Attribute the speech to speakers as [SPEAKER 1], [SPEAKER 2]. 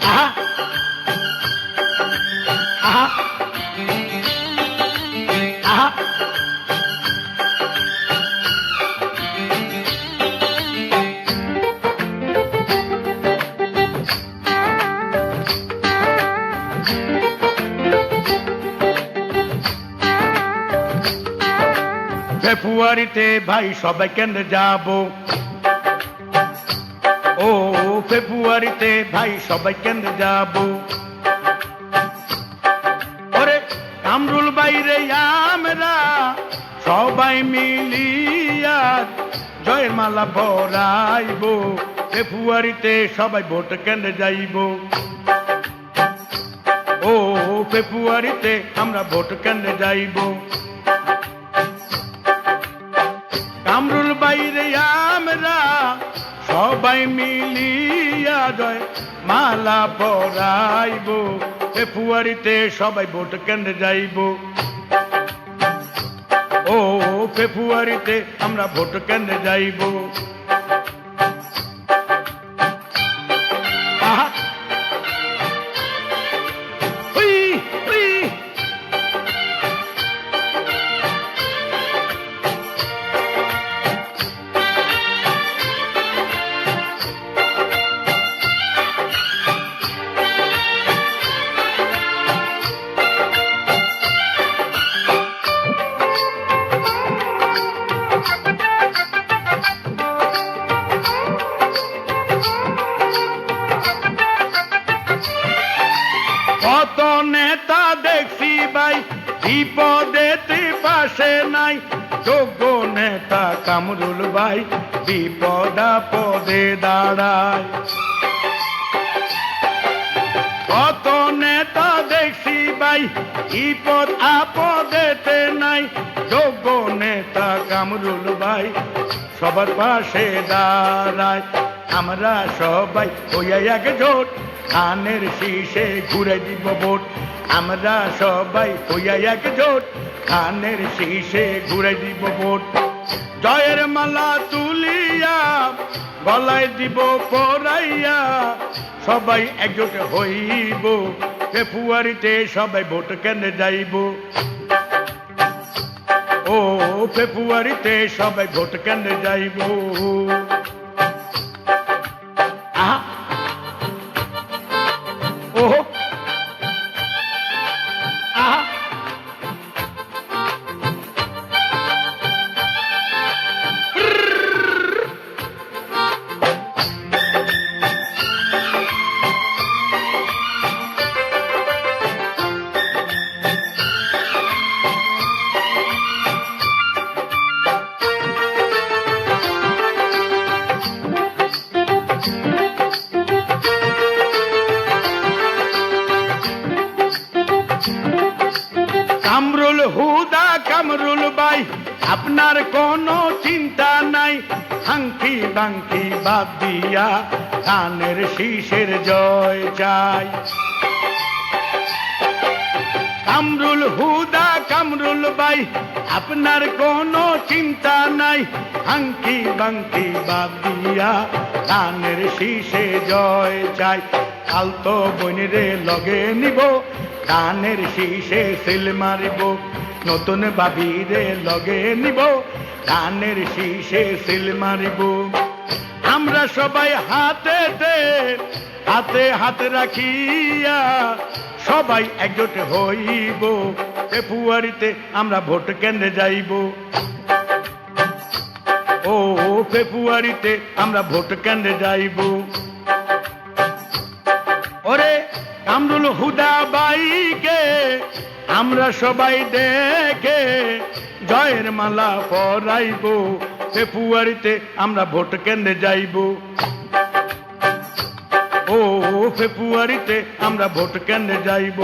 [SPEAKER 1] আহা আহা আহা ফেব্রুয়ারিতে ভাই সবাই কেন যাব? ও ফেব্রুয়ারিতে ভাই সবাই কেন যাব? ওরে কামরুল বাইরে আমরা সবাই মিলিয়া জয়ের মালা পরাইব। ফেব্রুয়ারিতে সবাই ভোট কেন যাইব? ও ফেব্রুয়ারিতে আমরা ভোট কেন যাইব? কামরুল বাইরে আমরা সবাই মিলিয়া জয় মালা পরাইব। ফেব্রুয়ারিতে সবাই ভোট কেন্দ্রে যাইব। ও ফেব্রুয়ারিতে আমরা ভোট কেন্দ্রে যাইব। আহা উই উই কত নেতা দেখছি ভাই বিপদেতে পাশে নাই। যোগ্য নেতা কামরুল ভাই বিপদ আপদে দাঁড়ায়। কত নেতা দেখছি ভাই বিপদ আপদেতে নাই। যোগ্য নেতা কামরুল ভাই সবার পাশে দাঁড়ায়। আমরা সবাই হইয়া একজোট ধানের শীষে ঘুরে দিব ভোট। আমরা সবাই হইয়া একজোট ধানের শীষে ঘুরে দিব ভোট। জয়ের মালা তুলিয়া গলায় দিব পরাইয়া সবাই একজোট হইব। ফেব্রুয়ারিতে সবাই ভোট কেন যাইব? ও ফেব্রুয়ারিতে সবাই ভোট কেন যাইব? আহা ওহো আহা কামরুল হুদা কামরুল ভাই আপনার কোনো চিন্তা নাই। হাঙ্কি বাঙ্কি বাদ দিয়া ধানের শীষের জয় চাই। কামরুল হুদা কামরুল ভাই আপনার কোনো চিন্তা নাই। হাঙ্কি বাঙ্কি বাদ দিয়া ধানের শীষে জয় চাই। আলতো বইনরে লগে নিব ধানের শীষে সিল মারিব। নতুন বাবিরে লগে নিব ধানের শীষে সিল মারিব। আমরা সবাই হাতে হাতে রাখিয়া সবাই একজোট হইব। ফেব্রুয়ারিতে আমরা ভোট কেন্দ্রে যাইব। ও ফেব্রুয়ারিতে আমরা ভোট কেন্দ্রে যাইব। ওরে কামরুল হুদা বাইকে আমরা সবাই দেখে জয়ের মালা পরাইব। ফেব্রুয়ারিতে আমরা ভোট কেন্দ্রে যাইব। ও ফেব্রুয়ারিতে আমরা ভোট কেন্দ্রে যাইব।